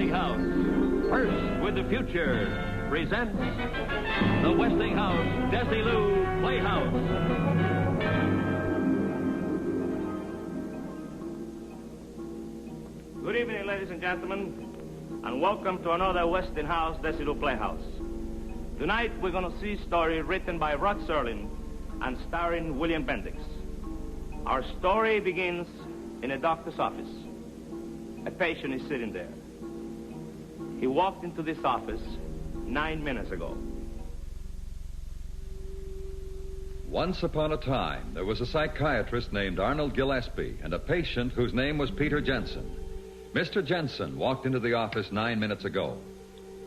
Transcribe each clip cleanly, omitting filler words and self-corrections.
Westinghouse, first with the future, presents the Westinghouse Desilu Playhouse. Good evening, ladies and gentlemen, and welcome to another Westinghouse Desilu Playhouse. Tonight, we're going to see a story written by Rod Serling and starring William Bendix. Our story begins in a doctor's office. A patient is sitting there. He walked into this office 9 minutes ago. Once upon a time, there was a psychiatrist named Arnold Gillespie and a patient whose name was Peter Jensen. Mr. Jensen walked into the office 9 minutes ago.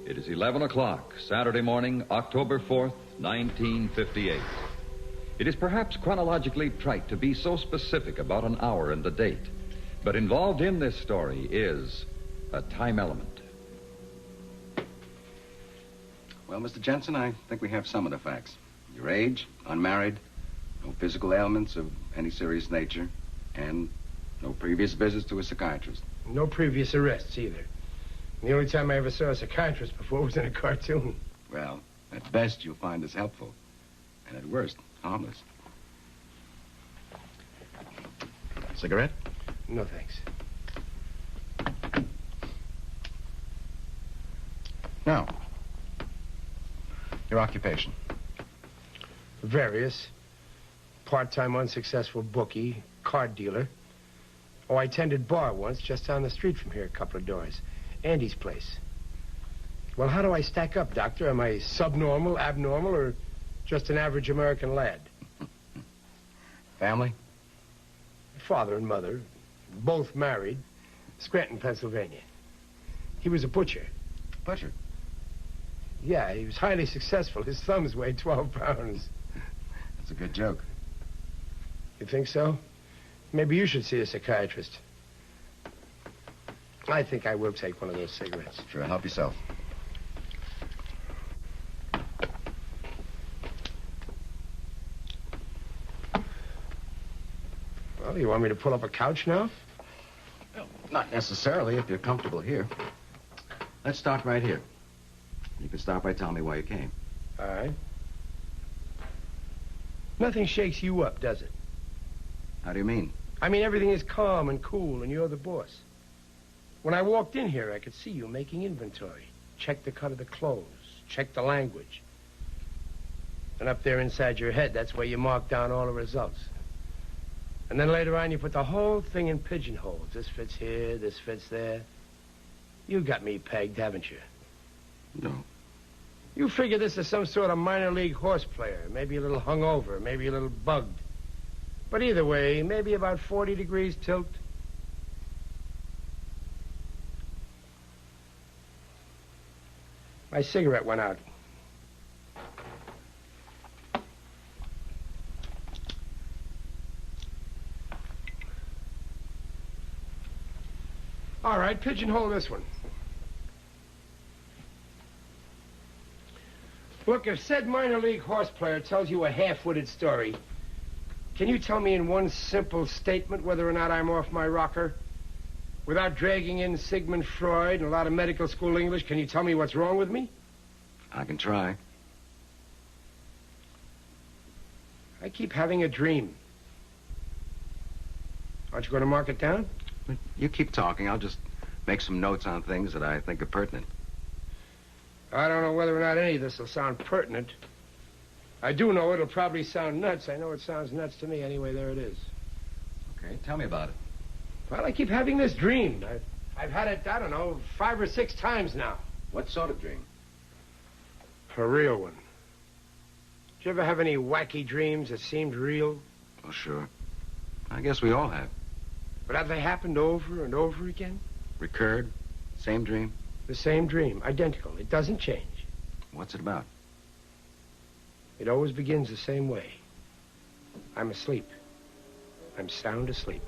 It is 11 o'clock, Saturday morning, October 4th, 1958. It is perhaps chronologically trite to be so specific about an hour and a date, but involved in this story is a time element. Well, Mr. Jensen, I think we have some of the facts. Your age, unmarried, no physical ailments of any serious nature, and no previous visits to a psychiatrist. No previous arrests, either. The only time I ever saw a psychiatrist before was in a cartoon. Well, at best, you'll find this helpful. And at worst, harmless. Cigarette? No, thanks. Now, your occupation. Various. Part-time unsuccessful bookie, card dealer. Oh, I tended bar once, just down the street from here, a couple of doors. Andy's place. Well, how do I stack up, Doctor? Am I subnormal, abnormal, or just an average American lad? Family? Father and mother, both married. Scranton, Pennsylvania. He was a butcher. Butcher? Yeah, he was highly successful. His thumbs weighed 12 pounds. That's a good joke. You think so? Maybe you should see a psychiatrist. I think I will take one of those cigarettes. Sure, help yourself. Well, you want me to pull up a couch now? Well, not necessarily, if you're comfortable here. Let's start right here. You can start by telling me why you came. All right. Nothing shakes you up, does it? How do you mean? I mean, everything is calm and cool, and you're the boss. When I walked in here, I could see you making inventory. Check the cut of the clothes. Check the language. And up there inside your head, that's where you mark down all the results. And then later on, you put the whole thing in pigeonholes. This fits here, this fits there. You got me pegged, haven't you? No. You figure this is some sort of minor league horse player. Maybe a little hungover, maybe a little bugged. But either way, maybe about 40 degrees tilt. My cigarette went out. All right, pigeonhole this one. Look, if said minor league horse player tells you a half-witted story, can you tell me in one simple statement whether or not I'm off my rocker? Without dragging in Sigmund Freud and a lot of medical school English, can you tell me what's wrong with me? I can try. I keep having a dream. Aren't you going to mark it down? You keep talking. I'll just make some notes on things that I think are pertinent. I don't know whether or not any of this will sound pertinent. I do know it'll probably sound nuts. I know it sounds nuts to me. Anyway, there it is. Okay, tell me about it. Well, I keep having this dream. I've had it, I don't know, 5 or 6 times now. What sort of dream? A real one. Did you ever have any wacky dreams that seemed real? Oh, sure. I guess we all have. But have they happened over and over again? Recurred? Same dream? The same dream. Identical. It doesn't change. What's it about? It always begins the same way. I'm asleep. I'm sound asleep.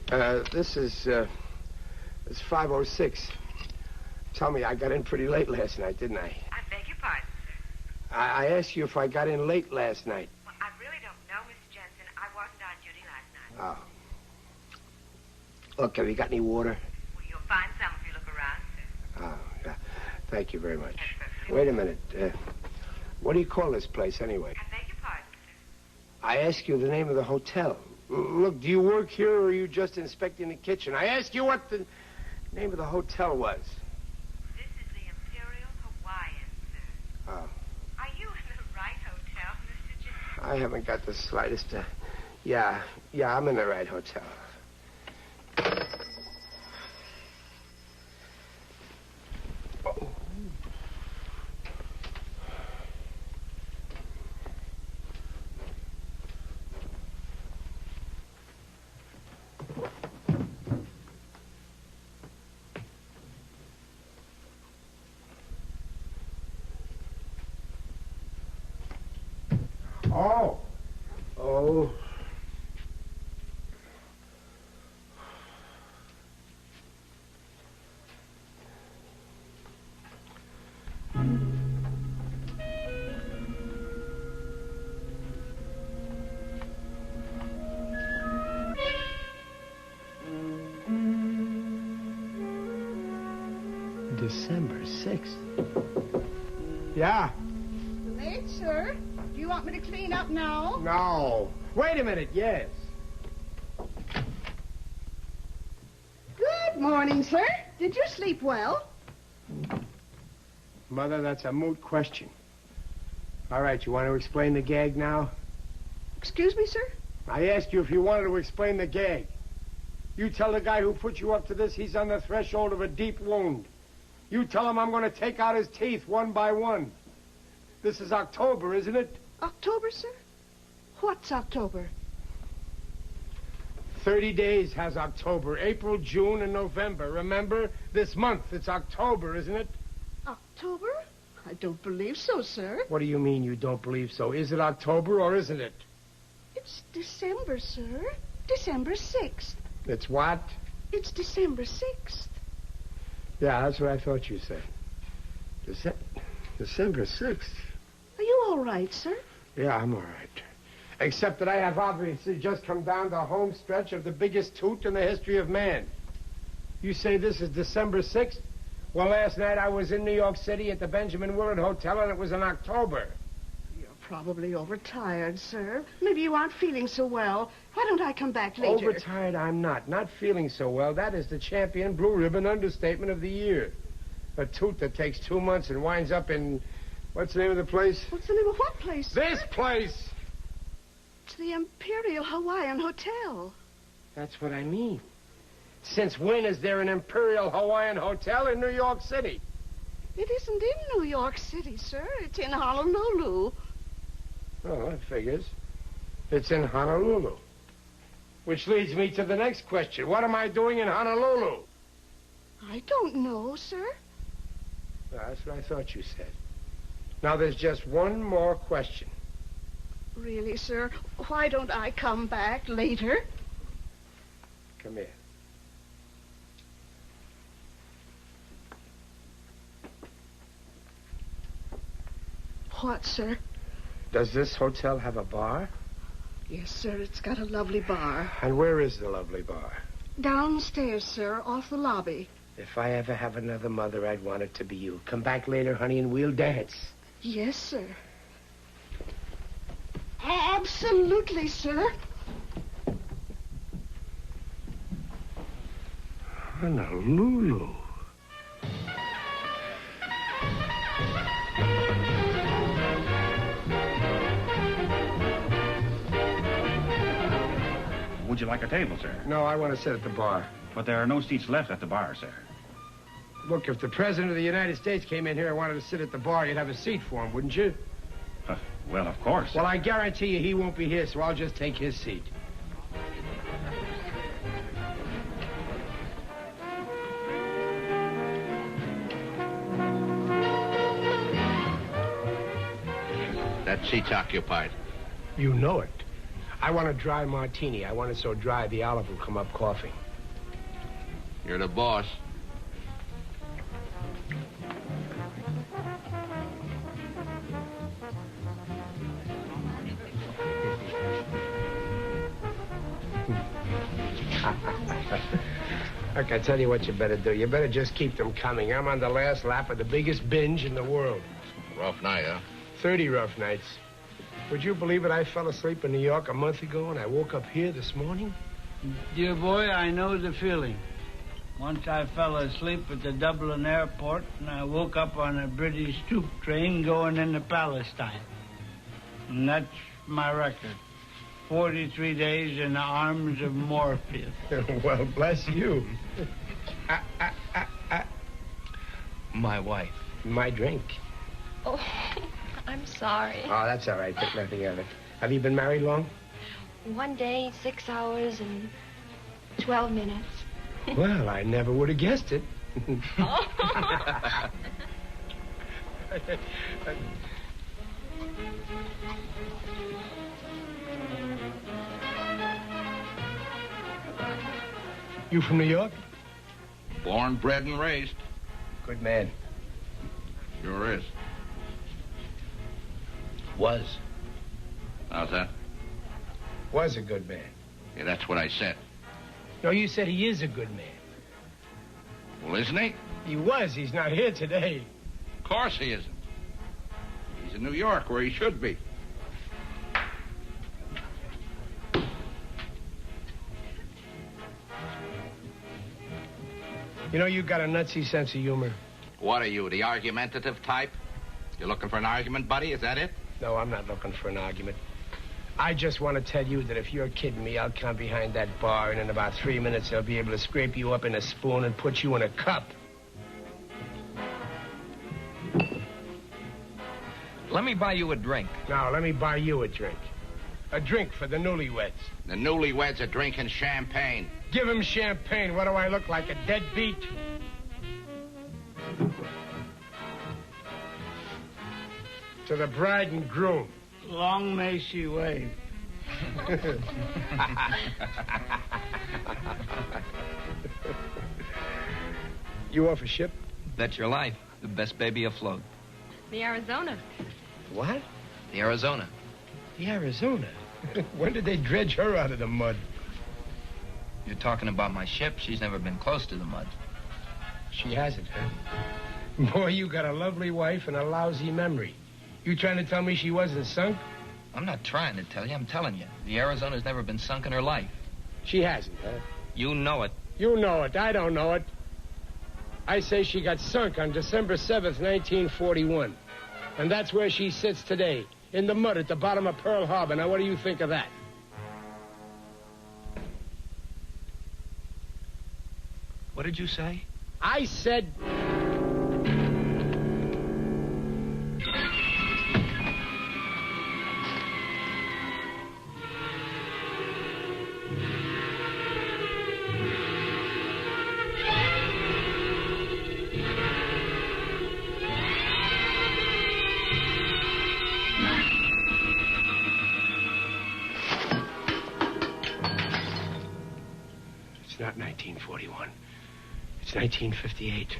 It's 5:06. Tell me, I got in pretty late last night, didn't I? I beg your pardon, sir. I asked you if I got in late last night. Well, I really don't know, Mr. Jensen. I wasn't on duty last night. Oh. Look, have you got any water? Well, you'll find some if you look around, sir. Oh, yeah. Thank you very much. That's perfectly Wait a minute. What do you call this place, anyway? I beg your pardon, sir. I asked you the name of the hotel. Look, do you work here or are you just inspecting the kitchen? I asked you what the name of the hotel was. This is the Imperial Hawaiian, sir. Oh. Are you in the right hotel, Mr. Jensen? I haven't got the slightest... Yeah, I'm in the right hotel. Oh. Oh. Oh. December 6th. Yeah. Late, sir. Do you want me to clean up now? No. Wait a minute, yes. Good morning, sir. Did you sleep well? Mother, that's a moot question. All right, you want to explain the gag now? Excuse me, sir? I asked you if you wanted to explain the gag. You tell the guy who put you up to this he's on the threshold of a deep wound. You tell him I'm going to take out his teeth one by one. This is October, isn't it? October, sir? What's October? 30 days has October. April, June, and November. Remember? This month, it's October, isn't it? October? I don't believe so, sir. What do you mean you don't believe so? Is it October or isn't it? It's December, sir. December 6th. It's what? It's December 6th. Yeah, that's what I thought you said. December 6th. Are you all right, sir? Yeah, I'm all right. Except that I have obviously just come down the home stretch of the biggest toot in the history of man. You say this is December 6th? Well, last night I was in New York City at the Benjamin Willard Hotel, and it was in October. You're probably overtired, sir. Maybe you aren't feeling so well. Why don't I come back later? Overtired I'm not. Not feeling so well. That is the champion blue ribbon understatement of the year. A toot that takes 2 months and winds up in... What's the name of the place? What's the name of what place? This place! It's the Imperial Hawaiian Hotel. That's what I mean. Since when is there an Imperial Hawaiian Hotel in New York City? It isn't in New York City, sir. It's in Honolulu. Oh, that figures. It's in Honolulu. Which leads me to the next question. What am I doing in Honolulu? I don't know, sir. That's what I thought you said. Now, there's just one more question. Really, sir? Why don't I come back later? Come here. What, sir? Does this hotel have a bar? Yes, sir. It's got a lovely bar. And where is the lovely bar? Downstairs, sir, off the lobby. If I ever have another mother, I'd want it to be you. Come back later, honey, and we'll dance. Yes, sir. Absolutely, sir. Honolulu. Would you like a table, sir? No, I want to sit at the bar. But there are no seats left at the bar, sir. Look, if the President of the United States came in here and wanted to sit at the bar, you'd have a seat for him, wouldn't you? Well, of course. Well, I guarantee you he won't be here, so I'll just take his seat. That seat's occupied. You know it. I want a dry martini. I want it so dry the olive will come up coughing. You're the boss. Look, I tell you what you better do. You better just keep them coming. I'm on the last lap of the biggest binge in the world. Rough night, huh? 30 rough nights. Would you believe it? I fell asleep in New York a month ago, and I woke up here this morning. Dear boy, I know the feeling. Once I fell asleep at the Dublin airport, and I woke up on a British troop train going into Palestine. And that's my record. 43 days in the arms of Morpheus. Well, bless you. My wife. My drink. Oh, I'm sorry. Oh, that's all right. Think nothing of it. Have you been married long? 1 day, 6 hours, and 12 minutes. Well, I never would have guessed it. You from New York? Born, bred, and raised. Good man. Sure is. Was. How's that? Was a good man. Yeah, that's what I said. No, you said he is a good man. Well, isn't he? He was. He's not here today. Of course he isn't. He's in New York, where he should be. You know, you got a nutsy sense of humor. What are you, the argumentative type? You're looking for an argument, buddy? Is that it? No, I'm not looking for an argument. I just want to tell you that if you're kidding me, I'll come behind that bar, and in about 3 minutes, I'll be able to scrape you up in a spoon and put you in a cup. Let me buy you a drink. No, let me buy you a drink. A drink for the newlyweds. The newlyweds are drinking champagne. Give him champagne. What do I look like, a deadbeat? To the bride and groom. Long may she wave. You off a ship? Bet your life. The best baby afloat. The Arizona. What? The Arizona. The Arizona? When did they dredge her out of the mud? You're talking about my ship. She's never been close to the mud. She hasn't, huh? Boy, you got a lovely wife and a lousy memory. You trying to tell me she wasn't sunk? I'm not trying to tell you. I'm telling you. The Arizona's never been sunk in her life. She hasn't, huh? You know it. You know it. I don't know it. I say she got sunk on December 7th, 1941. And that's where she sits today, in the mud at the bottom of Pearl Harbor. Now, what do you think of that? What did you say? I said... It's not 1941. It's 1958.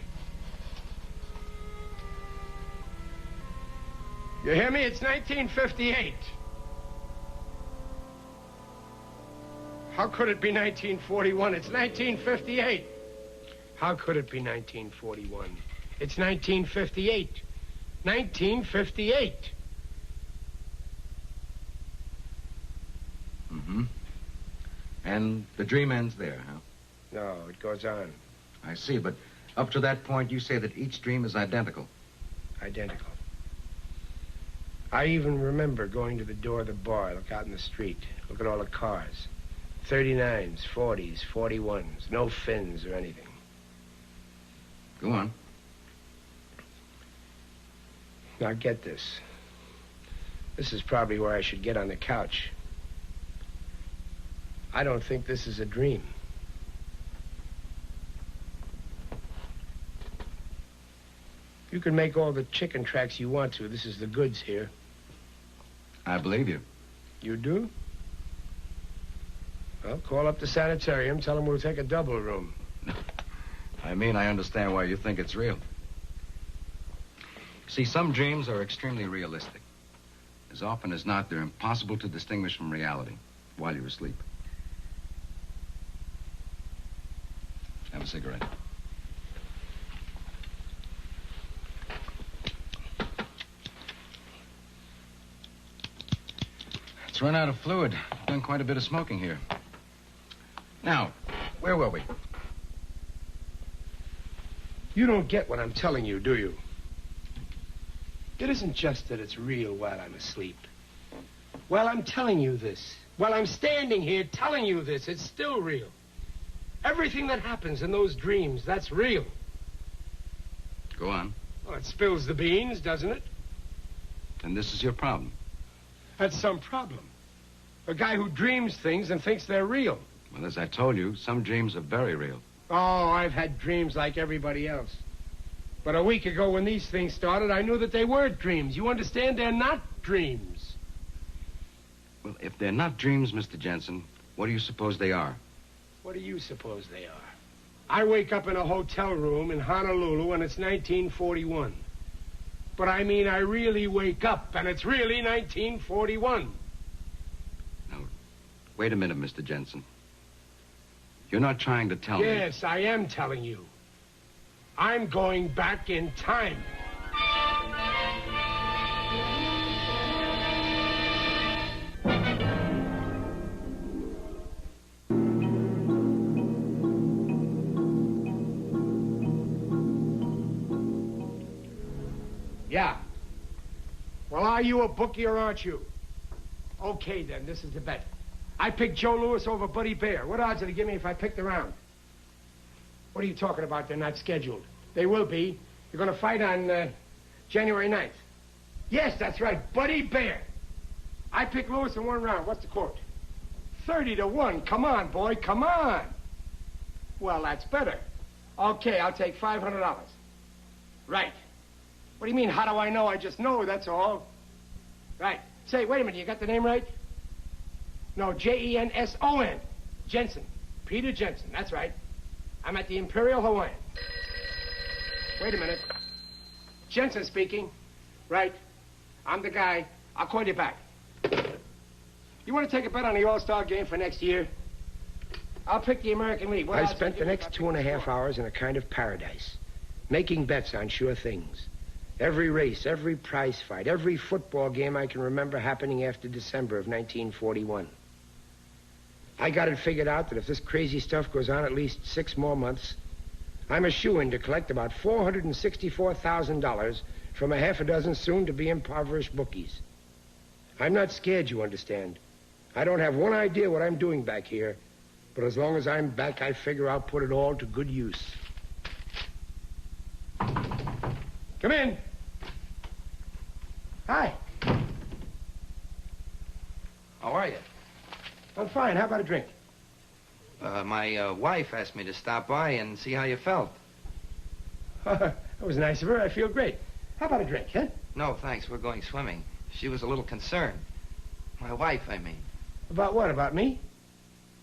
You hear me? It's 1958. How could it be 1941? It's 1958. How could it be 1941? It's 1958. 1958. Mm-hmm. And the dream ends there, huh? No, it goes on. I see, but up to that point, you say that each dream is identical. Identical. I even remember going to the door of the bar, look out in the street, look at all the cars. 39s, 40s, 41s, no fins or anything. Go on. Now get this. This is probably where I should get on the couch. I don't think this is a dream. You can make all the chicken tracks you want to. This is the goods here. I believe you. You do? Well, call up the sanitarium, tell them we'll take a double room. I mean, I understand why you think it's real. See, some dreams are extremely realistic. As often as not, they're impossible to distinguish from reality while you're asleep. Have a cigarette. It's run out of fluid. Done quite a bit of smoking here. Now, where were we? You don't get what I'm telling you, do you? It isn't just that it's real while I'm asleep. While I'm telling you this, while I'm standing here telling you this, it's still real. Everything that happens in those dreams, that's real. Go on. Well, it spills the beans, doesn't it? And this is your problem. That's some problem. A guy who dreams things and thinks they're real. Well, as I told you, some dreams are very real. Oh, I've had dreams like everybody else. But a week ago when these things started, I knew that they weren't dreams. You understand? They're not dreams. Well, if they're not dreams, Mr. Jensen, what do you suppose they are? What do you suppose they are? I wake up in a hotel room in Honolulu and it's 1941. But I mean, I really wake up and it's really 1941. Now, wait a minute, Mr. Jensen. You're not trying to tell me... Yes, I am telling you. I'm going back in time. Yeah. Well, are you a bookie or aren't you? Okay, then, this is the bet. I picked Joe Louis over Buddy Bear. What odds did he give me if I picked the round? What are you talking about? They're not scheduled. They will be. You're going to fight on January 9th. Yes, that's right. Buddy Bear. I picked Louis in one round. What's the quote? 30-1. Come on, boy. Come on. Well, that's better. Okay, I'll take $500. Right. What do you mean, how do I know? I just know, that's all. Right. Say, wait a minute, you got the name right? No, Jenson. Jensen. Peter Jensen, that's right. I'm at the Imperial Hawaiian. Wait a minute. Jensen speaking. Right. I'm the guy. I'll call you back. You want to take a bet on the All-Star game for next year? I'll pick the American League. I spent the next 2.5 hours in a kind of paradise, making bets on sure things. Every race, every prize fight, every football game I can remember happening after December of 1941. I got it figured out that if this crazy stuff goes on at least 6 more months, I'm a shoo-in to collect about $464,000 from a half a dozen soon-to-be impoverished bookies. I'm not scared, you understand. I don't have one idea what I'm doing back here, but as long as I'm back, I figure I'll put it all to good use. Come in. Hi. How are you? I'm fine. How about a drink? My wife asked me to stop by and see how you felt. That was nice of her. I feel great. How about a drink, huh? No, thanks. We're going swimming. She was a little concerned. My wife, I mean. About what? About me?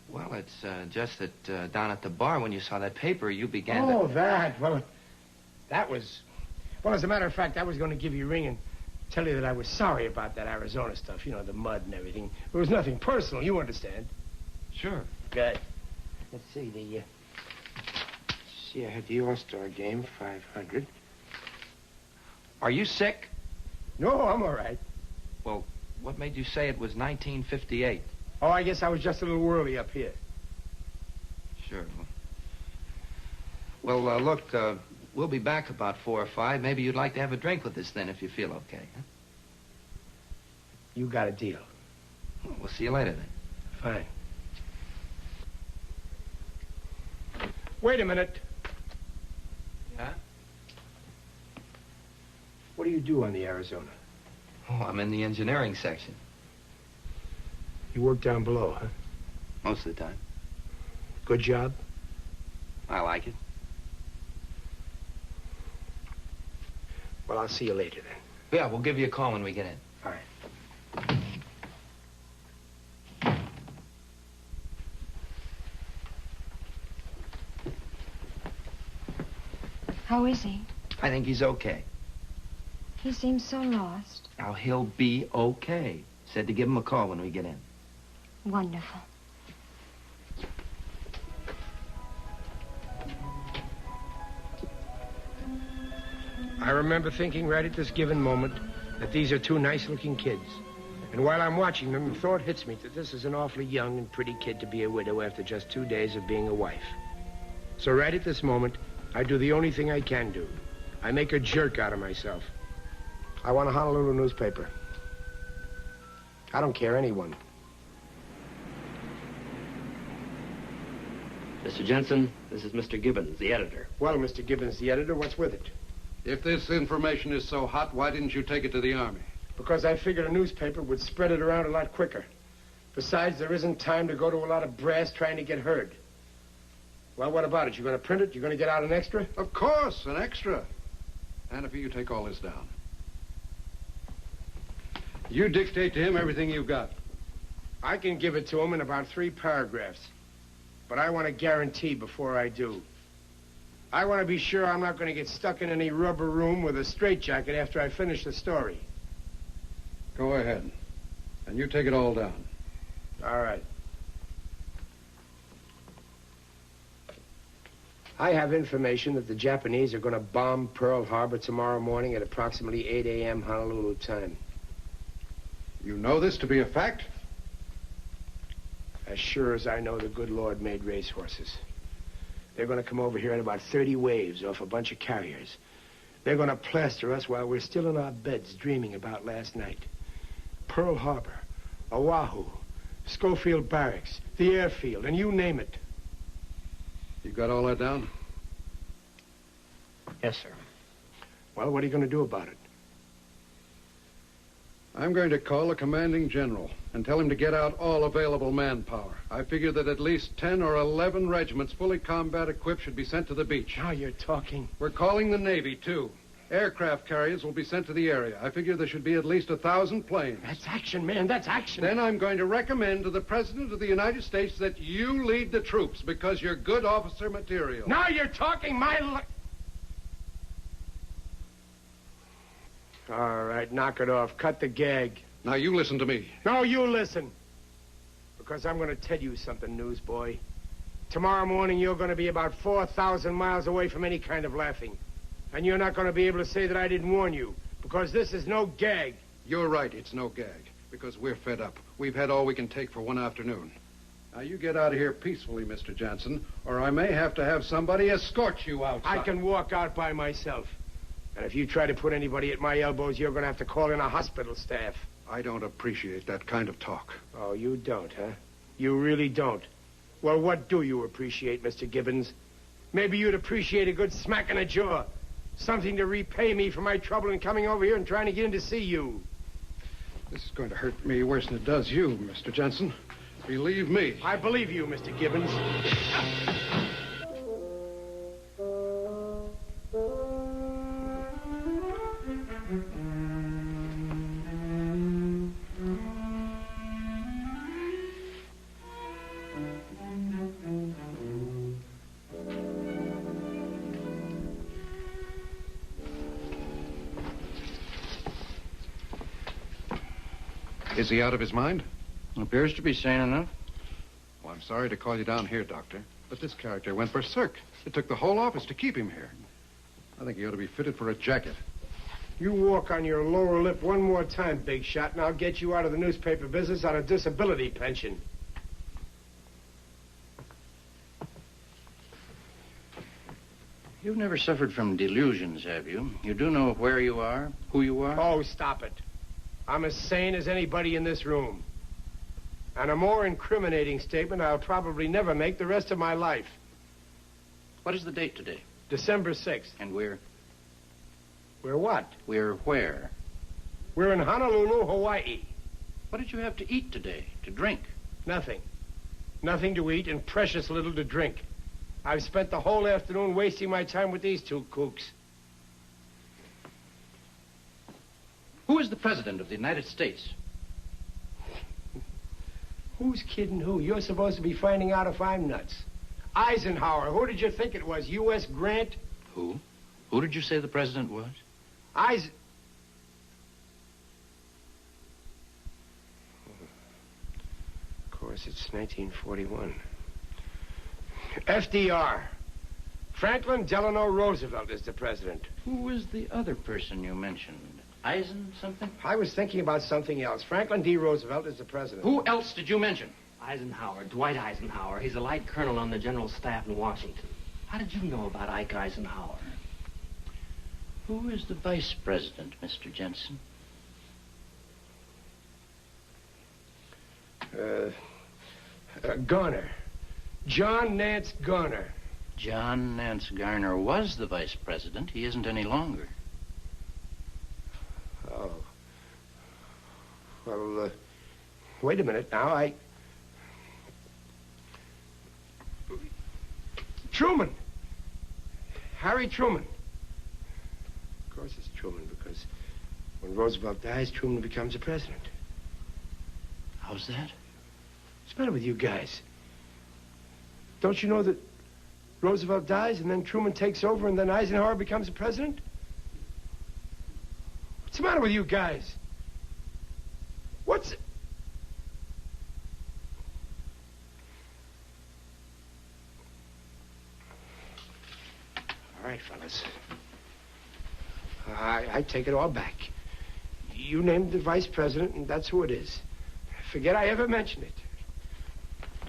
Well, it's just that down at the bar when you saw that paper, you began Oh, that. Well, that was... Well, as a matter of fact, I was going to give you a ring and tell you that I was sorry about that Arizona stuff. You know, the mud and everything. It was nothing personal, you understand. Sure. Good. Let's see, I had the All-Star game, 500. Are you sick? No, I'm all right. Well, what made you say it was 1958? Oh, I guess I was just a little whirly up here. Sure. Well, look, we'll be back about 4 or 5. Maybe you'd like to have a drink with us then if you feel okay, huh? You got a deal. Well, we'll see you later then. Fine. Wait a minute. Yeah? What do you do on the Arizona? Oh, I'm in the engineering section. You work down below, huh? Most of the time. Good job? I like it. Well, I'll see you later then. Yeah, we'll give you a call when we get in. All right. How is he? I think he's okay. He seems so lost. Now, he'll be okay. Said to give him a call when we get in. Wonderful. I remember thinking right at this given moment that these are two nice-looking kids. And while I'm watching them, the thought hits me that this is an awfully young and pretty kid to be a widow after just 2 days of being a wife. So right at this moment, I do the only thing I can do. I make a jerk out of myself. I want a Honolulu newspaper. I don't care anyone. Mr. Jensen, this is Mr. Gibbons, the editor. Well, Mr. Gibbons, the editor, what's with it? If this information is so hot, why didn't you take it to the Army? Because I figured a newspaper would spread it around a lot quicker. Besides, there isn't time to go to a lot of brass trying to get heard. Well, what about it? You going to print it? You going to get out an extra? Of course, an extra. Hannafy, you take all this down. You dictate to him everything you've got. I can give it to him in about 3 paragraphs. But I want a guarantee before I do. I want to be sure I'm not going to get stuck in any rubber room with a straitjacket after I finish the story. Go ahead. And you take it all down. All right. I have information that the Japanese are going to bomb Pearl Harbor tomorrow morning at approximately 8 a.m. Honolulu time. You know this to be a fact? As sure as I know the good Lord made racehorses. They're going to come over here in about 30 waves off a bunch of carriers. They're going to plaster us while we're still in our beds dreaming about last night. Pearl Harbor, Oahu, Schofield Barracks, the airfield, and you name it. You got all that down? Yes, sir. Well, what are you going to do about it? I'm going to call the commanding general and tell him to get out all available manpower. I figure that at least 10 or 11 regiments fully combat equipped should be sent to the beach. Now you're talking. We're calling the Navy, too. Aircraft carriers will be sent to the area. I figure there should be at least 1,000 planes. That's action, man. That's action. Then I'm going to recommend to the President of the United States that you lead the troops because you're good officer material. Now you're talking my... All right, knock it off. Cut the gag. Now you listen to me. No, you listen. Because I'm going to tell you something, newsboy. Tomorrow morning, you're going to be about 4,000 miles away from any kind of laughing. And you're not going to be able to say that I didn't warn you. Because this is no gag. You're right, it's no gag. Because we're fed up. We've had all we can take for one afternoon. Now, you get out of here peacefully, Mr. Jansen, or I may have to have somebody escort you outside. I can walk out by myself. And if you try to put anybody at my elbows, you're going to have to call in a hospital staff. I don't appreciate that kind of talk. Oh, you don't, huh? You really don't. Well, what do you appreciate, Mr. Gibbons? Maybe you'd appreciate a good smack in the jaw. Something to repay me for my trouble in coming over here and trying to get in to see you. This is going to hurt me worse than it does you, Mr. Jensen. Believe me. I believe you, Mr. Gibbons. Is he out of his mind? Appears to be sane enough. Well, I'm sorry to call you down here, Doctor, but this character went berserk. It took the whole office to keep him here. I think he ought to be fitted for a jacket. You walk on your lower lip one more time, big shot, and I'll get you out of the newspaper business on a disability pension. You've never suffered from delusions, have you? You do know where you are, who you are? Oh, stop it. I'm as sane as anybody in this room. And a more incriminating statement I'll probably never make the rest of my life. What is the date today? December 6th. And we're... We're what? We're where? We're in Honolulu, Hawaii. What did you have to eat today, to drink? Nothing. Nothing to eat and precious little to drink. I've spent the whole afternoon wasting my time with these two kooks. Who is the President of the United States? Who's kidding who? You're supposed to be finding out if I'm nuts. Eisenhower. Who did you think it was? U.S. Grant? Who? Who did you say the president was? Of course, it's 1941. FDR. Franklin Delano Roosevelt is the president. Who was the other person you mentioned? Eisen something? I was thinking about something else. Franklin D. Roosevelt is the president. Who else did you mention? Eisenhower, Dwight Eisenhower. He's a light colonel on the general staff in Washington. How did you know about Ike Eisenhower? Who is the vice president, Mr. Jensen? Garner. John Nance Garner. John Nance Garner was the vice president. He isn't any longer. Oh. Well, wait a minute now. Truman. Harry Truman. Of course it's Truman, because when Roosevelt dies, Truman becomes the president. How's that? What's the matter with you guys? Don't you know that Roosevelt dies, and then Truman takes over, and then Eisenhower becomes the president? What's the matter with you guys? What's... All right, fellas. I take it all back. You named the vice president, and that's who it is. Forget I ever mentioned it.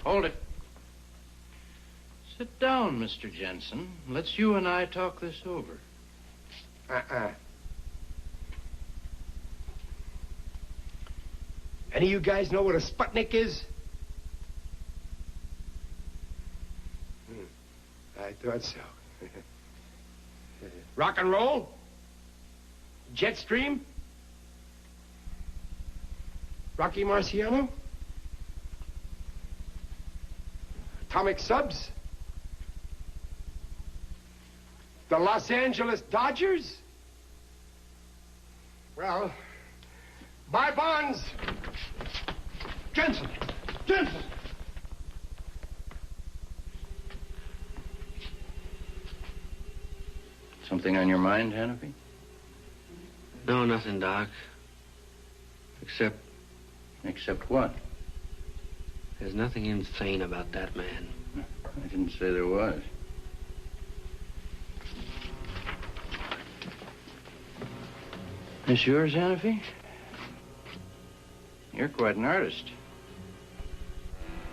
Hold it. Sit down, Mr. Jensen. Let's you and I talk this over. Any of you guys know what a Sputnik is? I thought so. Rock and roll? Jet stream? Rocky Marciano? Atomic subs? The Los Angeles Dodgers? Well, buy bonds. Jensen! Jensen! Something on your mind, Hannafy? No, nothing, Doc. Except... Except what? There's nothing insane about that man. I didn't say there was. This yours, Hannafy? You're quite an artist.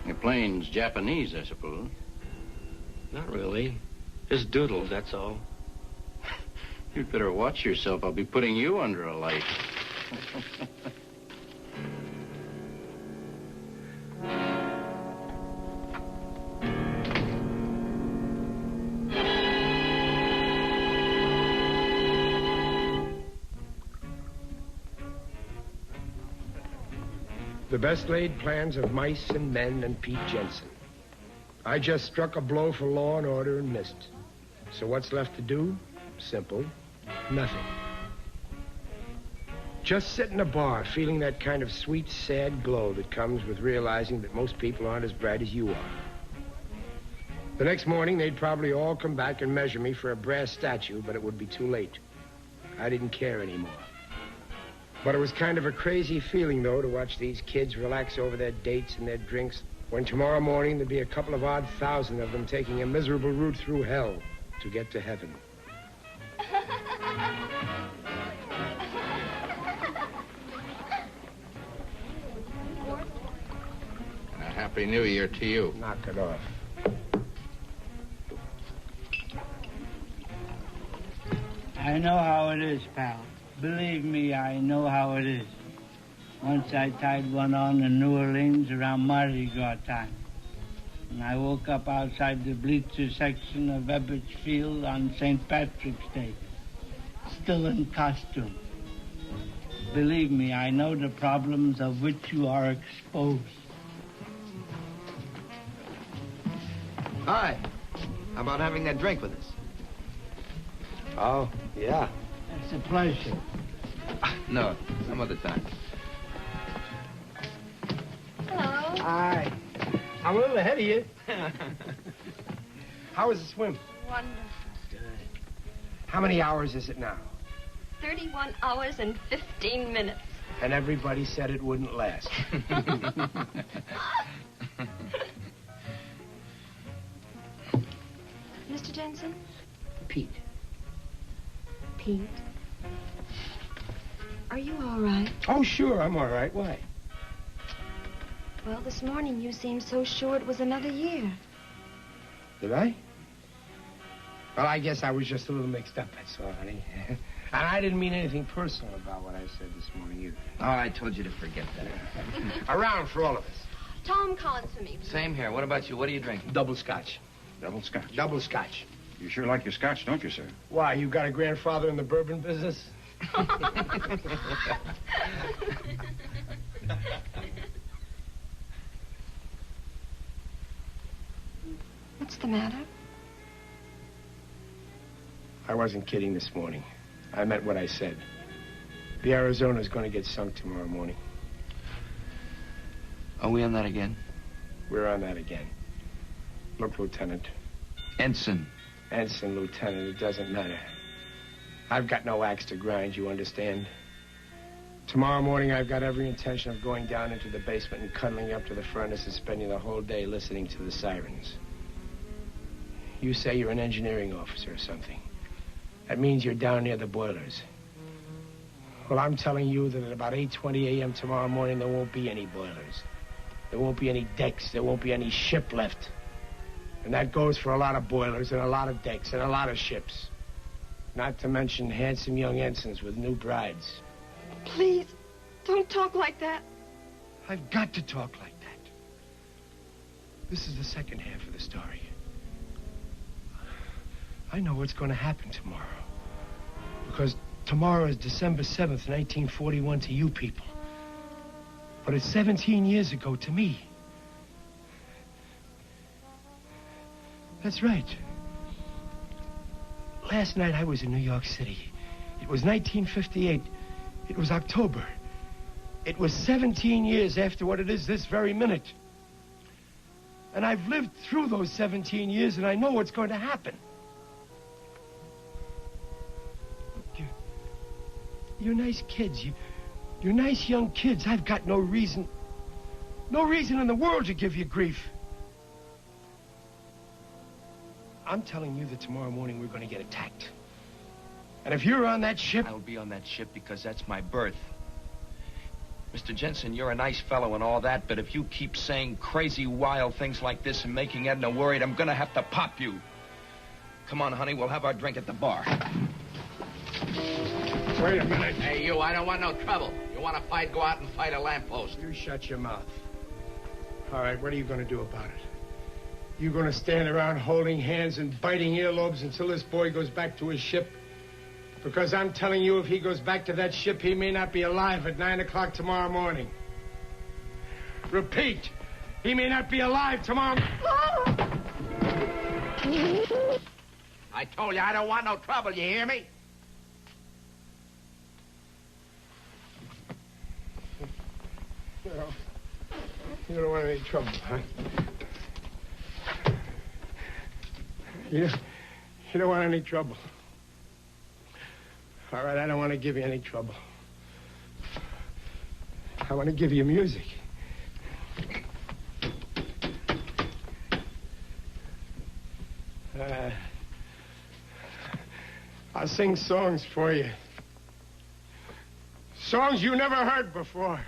Your plane's Japanese, I suppose. Not really. Just doodles, that's all. You'd better watch yourself. I'll be putting you under a light. The best laid plans of mice and men and Pete Jensen. I just struck a blow for law and order and missed. So what's left to do? Simple. Nothing. Just sit in a bar feeling that kind of sweet, sad glow that comes with realizing that most people aren't as bright as you are. The next morning, they'd probably all come back and measure me for a brass statue, but it would be too late. I didn't care anymore. But it was kind of a crazy feeling, though, to watch these kids relax over their dates and their drinks when tomorrow morning there'd be a couple of odd thousand of them taking a miserable route through hell to get to heaven. A Happy New Year to you. Knock it off. I know how it is, pal. Believe me, I know how it is. Once I tied one on in New Orleans around Mardi Gras time. And I woke up outside the bleacher section of Ebbets Field on St. Patrick's Day. Still in costume. Believe me, I know the problems of which you are exposed. Hi. How about having that drink with us? Oh, yeah. It's a pleasure. No, some other time. Hello. Hi. I'm a little ahead of you. How was the swim? Wonderful. Good. How many hours is it now? 31 hours and 15 minutes. And everybody said it wouldn't last. Mr. Jensen? Pete. Pete? Are you all right? Oh, sure, I'm all right. Why? Well, this morning you seemed so sure it was another year. Did I? Well, I guess I was just a little mixed up, that's all, honey. And I didn't mean anything personal about what I said this morning, either. Oh, I told you to forget that. Around for all of us. Tom Collins for me. Same here. What about you? What are you drinking? Double scotch. Double scotch. Double scotch. You sure like your scotch, don't you, sir? Why, you got a grandfather in the bourbon business? What's the matter? I wasn't kidding this morning. I meant what I said. The Arizona's going to get sunk tomorrow morning. Are we on that again? We're on that again. Look, Lieutenant. Ensign. Ensign, Lieutenant, it doesn't matter. I've got no axe to grind, you understand? Tomorrow morning, I've got every intention of going down into the basement and cuddling up to the furnace and spending the whole day listening to the sirens. You say you're an engineering officer or something. That means you're down near the boilers. Well, I'm telling you that at about 8:20 a.m. tomorrow morning, there won't be any boilers. There won't be any decks. There won't be any ship left. And that goes for a lot of boilers and a lot of decks and a lot of ships. Not to mention handsome young ensigns with new brides. Please, don't talk like that. I've got to talk like that. This is the second half of the story. I know what's going to happen tomorrow. Because tomorrow is December 7th, 1941 to you people. But it's 17 years ago to me. That's right. Last night I was in New York City. It was 1958. It was October. It was 17 years after what it is this very minute. And I've lived through those 17 years, and I know what's going to happen. Look, you're nice kids. You're nice young kids. I've got no reason in the world to give you grief. I'm telling you that tomorrow morning we're going to get attacked. And if you're on that ship... I'll be on that ship because that's my berth. Mr. Jensen, you're a nice fellow and all that, but if you keep saying crazy, wild things like this and making Edna worried, I'm going to have to pop you. Come on, honey, we'll have our drink at the bar. Wait a minute. Hey, you, I don't want no trouble. You want to fight, go out and fight a lamppost. You shut your mouth. All right, what are you going to do about it? You going to stand around holding hands and biting earlobes until this boy goes back to his ship? Because I'm telling you, if he goes back to that ship, he may not be alive at 9 o'clock tomorrow morning. Repeat, he may not be alive tomorrow... I told you I don't want no trouble, you hear me? You don't want any trouble, huh? You don't want any trouble. All right, I don't want to give you any trouble. I want to give you music. I'll sing songs for you. Songs you never heard before.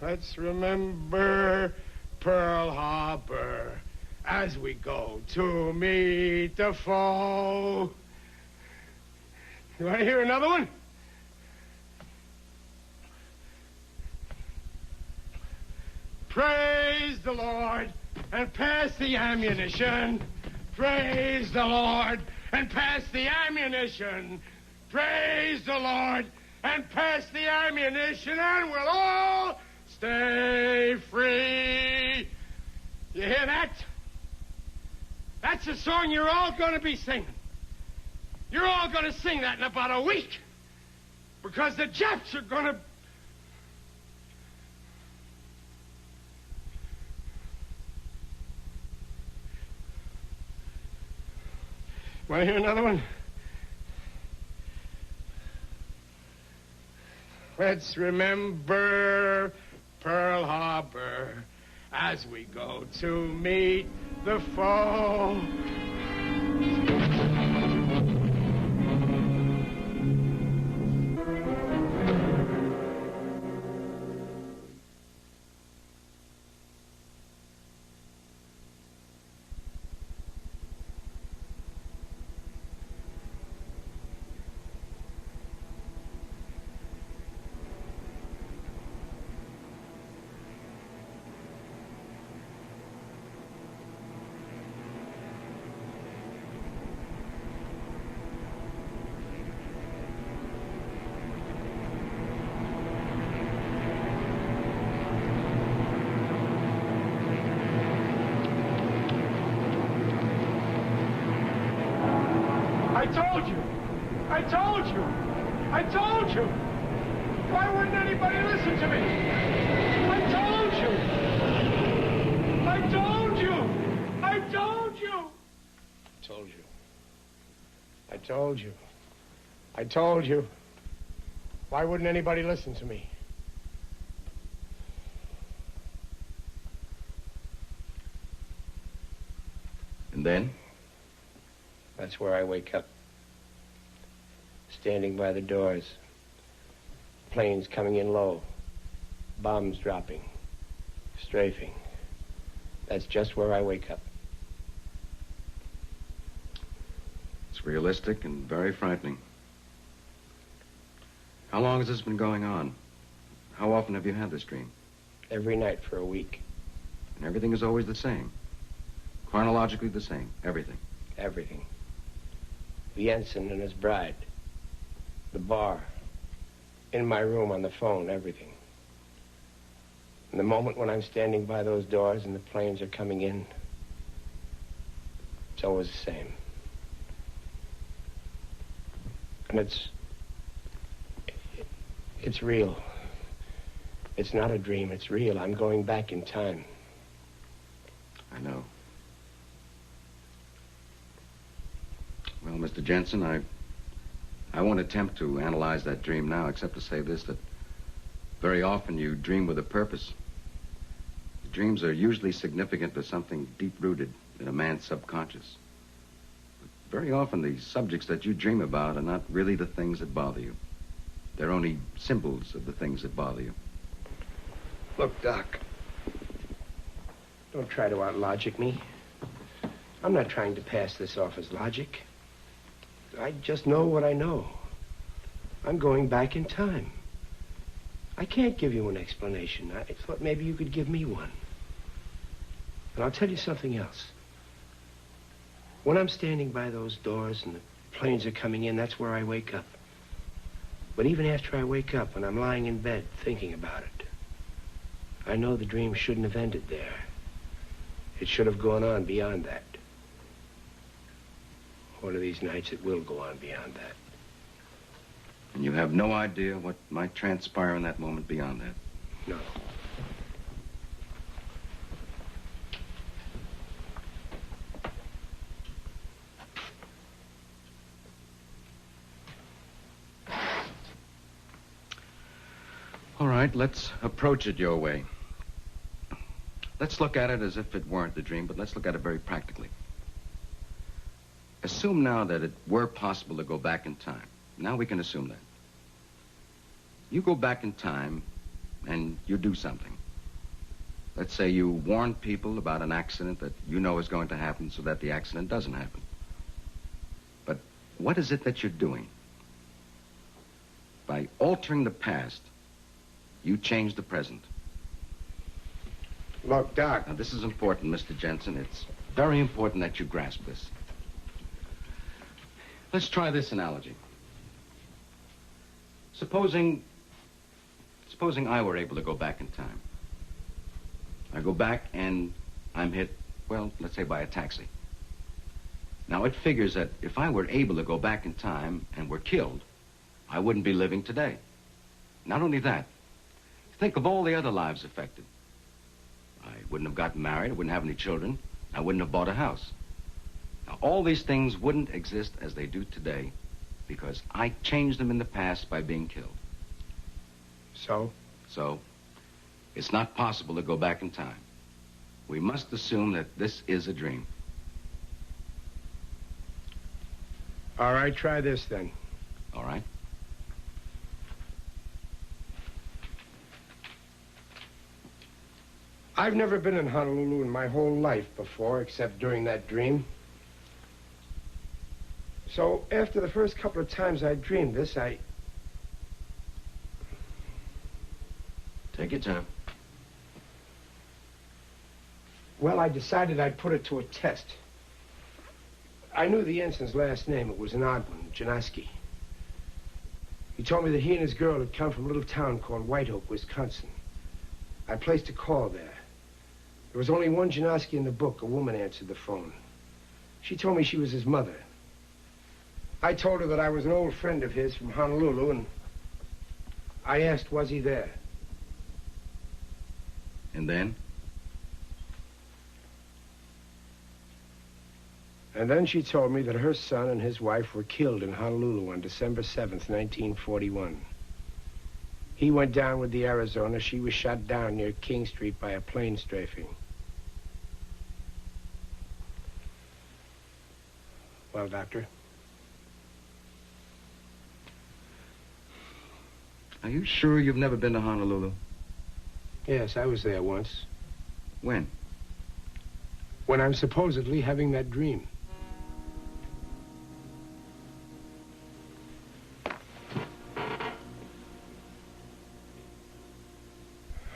Let's remember Pearl Harbor as we go to meet the foe. You want to hear another one? Praise the Lord and pass the ammunition. Praise the Lord and pass the ammunition. Praise the Lord and pass the ammunition, and we'll all stay free. You hear that? That's a song you're all going to be singing. You're all going to sing that in about a week. Because the Japs are going to... Want to hear another one? Let's remember Pearl Harbor as we go to meet the foe. I told you! I told you! I told you! Why wouldn't anybody listen to me? I told you! I told you! I told you! I told you. I told you. I told you. Why wouldn't anybody listen to me? And then? That's where I wake up. Standing by the doors. Planes coming in low. Bombs dropping. Strafing. That's just where I wake up. It's realistic and very frightening. How long has this been going on? How often have you had this dream? Every night for a week. And everything is always the same. Chronologically the same. Everything. Everything. The ensign and his bride. The bar. In my room on the phone. Everything. And the moment when I'm standing by those doors and the planes are coming in, it's always the same. And it's real. It's not a dream, it's real. I'm going back in time. I know. Well, Mr. Jensen, I won't attempt to analyze that dream now, except to say this, that very often you dream with a purpose. Dreams are usually significant to something deep-rooted in a man's subconscious. But very often the subjects that you dream about are not really the things that bother you. They're only symbols of the things that bother you. Look, Doc. Don't try to out-logic me. I'm not trying to pass this off as logic. I just know what I know. I'm going back in time. I can't give you an explanation. I thought maybe you could give me one. And I'll tell you something else. When I'm standing by those doors and the planes are coming in, that's where I wake up. But even after I wake up, when I'm lying in bed thinking about it, I know the dream shouldn't have ended there. It should have gone on beyond that. One of these nights, it will go on beyond that. And you have no idea what might transpire in that moment beyond that? No. All right, let's approach it your way. Let's look at it as if it weren't a dream, but let's look at it very practically. Assume now that it were possible to go back in time. Now we can assume that. You go back in time and you do something. Let's say you warn people about an accident that you know is going to happen so that the accident doesn't happen. But what is it that you're doing? By altering the past, you change the present. Look, Doc. Now, this is important, Mr. Jensen. It's very important that you grasp this. Let's try this analogy. Supposing I were able to go back in time. I go back and I'm hit, well, let's say by a taxi. Now, it figures that if I were able to go back in time and were killed, I wouldn't be living today. Not only that, think of all the other lives affected. I wouldn't have gotten married, I wouldn't have any children, I wouldn't have bought a house. Now, all these things wouldn't exist as they do today because I changed them in the past by being killed. So? So, it's not possible to go back in time. We must assume that this is a dream. All right, try this then. All right? I've never been in Honolulu in my whole life before, except during that dream. So, after the first couple of times I dreamed this, Take your time. Well, I decided I'd put it to a test. I knew the ensign's last name. It was an odd one, Janoski. He told me that he and his girl had come from a little town called White Oak, Wisconsin. I placed a call there. There was only one Janoski in the book. A woman answered the phone. She told me she was his mother. I told her that I was an old friend of his from Honolulu, and I asked, was he there? And then? And then she told me that her son and his wife were killed in Honolulu on December 7th, 1941. He went down with the Arizona. She was shot down near King Street by a plane strafing. Well, Doctor? Are you sure you've never been to Honolulu? Yes, I was there once. When? When I'm supposedly having that dream.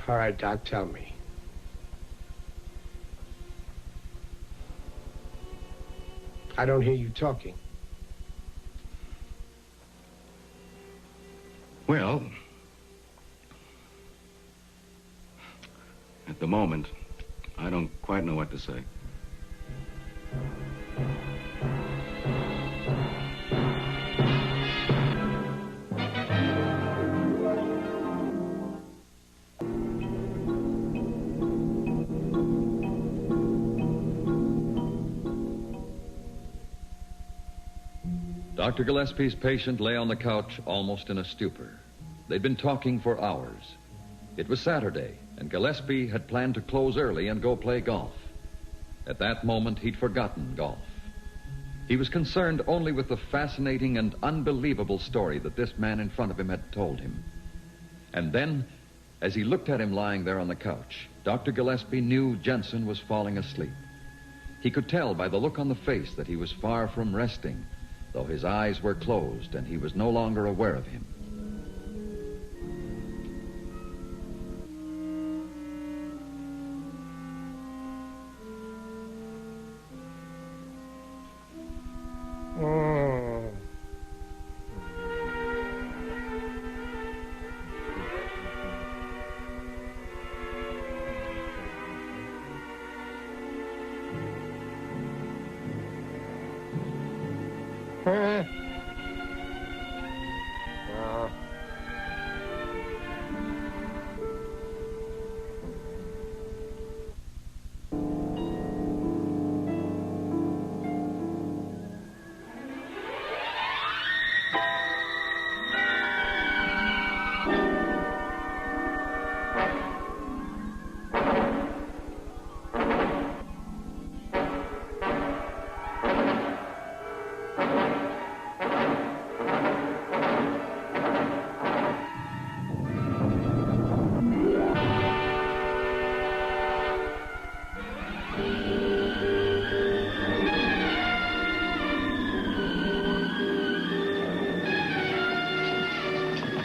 All right, Doc, tell me. I don't hear you talking. Well, at the moment, I don't quite know what to say. Dr. Gillespie's patient lay on the couch almost in a stupor. They'd been talking for hours. It was Saturday, and Gillespie had planned to close early and go play golf. At that moment, he'd forgotten golf. He was concerned only with the fascinating and unbelievable story that this man in front of him had told him. And then, as he looked at him lying there on the couch, Dr. Gillespie knew Jensen was falling asleep. He could tell by the look on the face that he was far from resting, though his eyes were closed and he was no longer aware of him.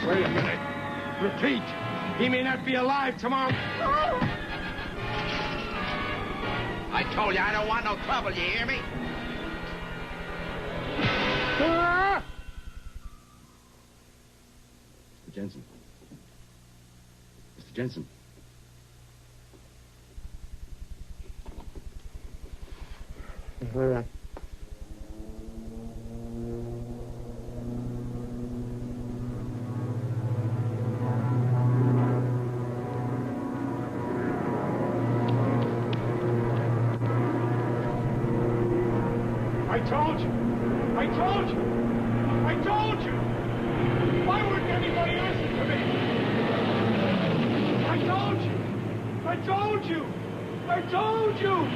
Wait a minute. Repeat. He may not be alive tomorrow. I told you I don't want no trouble, you hear me? Mr. Jensen. Mr. Jensen. told you. I told you. I told you. Why wouldn't anybody listen to me? I told you. I told you. I told you.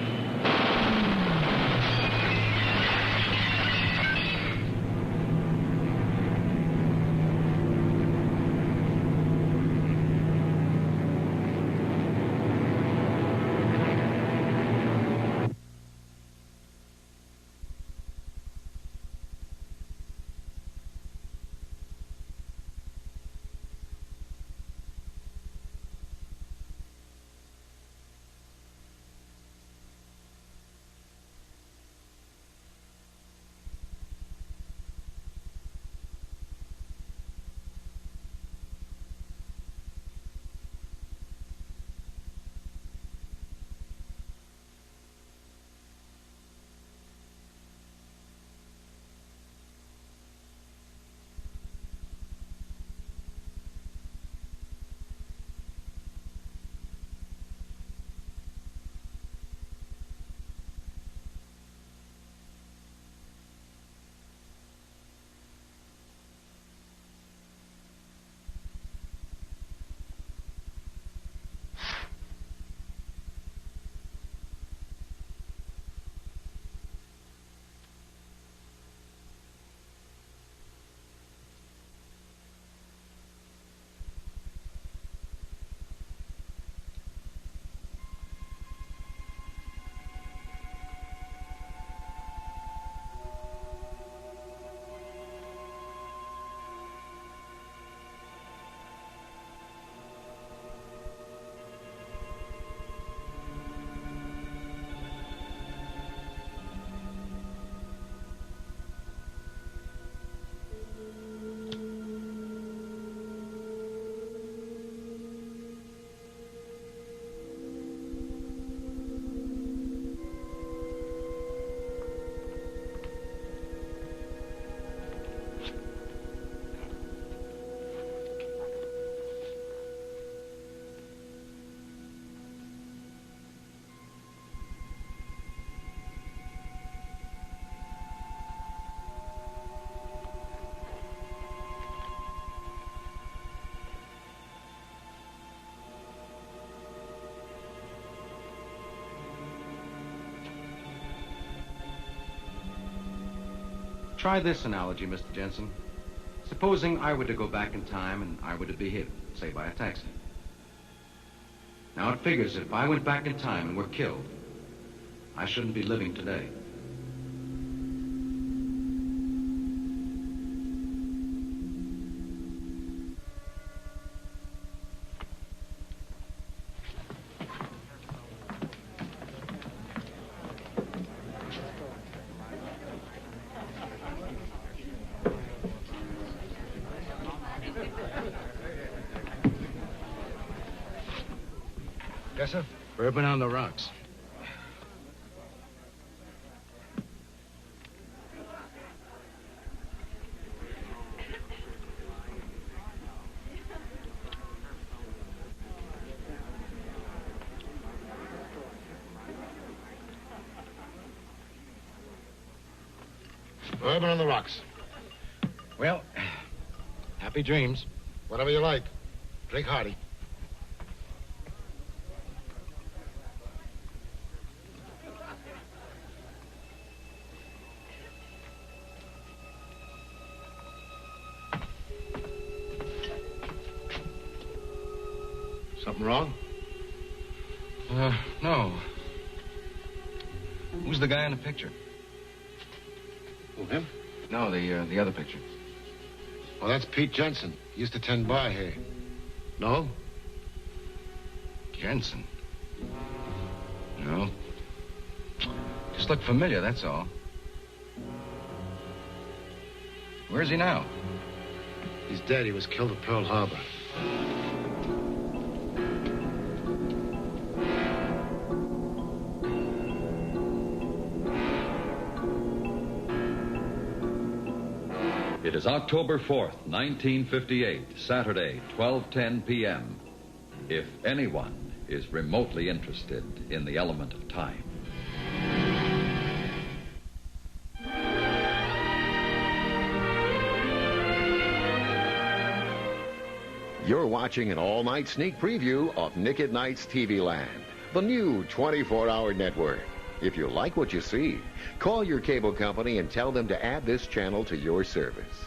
Try this analogy, Mr. Jensen. Supposing I were to go back in time and I were to be hit, say, by a taxi. Now, it figures that if I went back in time and were killed, I shouldn't be living today. Yes, sir? Bourbon on the rocks. Bourbon on the rocks. Well, happy dreams. Whatever you like. Drink hearty. Something wrong? No. Who's the guy in the picture? Who, him? No, the other picture. Oh, that's Pete Jensen. He used to tend bar here. No? Jensen? No. Just looked familiar, that's all. Where's he now? He's dead. He was killed at Pearl Harbor. It is October 4th, 1958, Saturday, 12:10 p.m. If anyone is remotely interested in the element of time. You're watching an all-night sneak preview of Nick at Night's TV Land, the new 24-hour network. If you like what you see, call your cable company and tell them to add this channel to your service.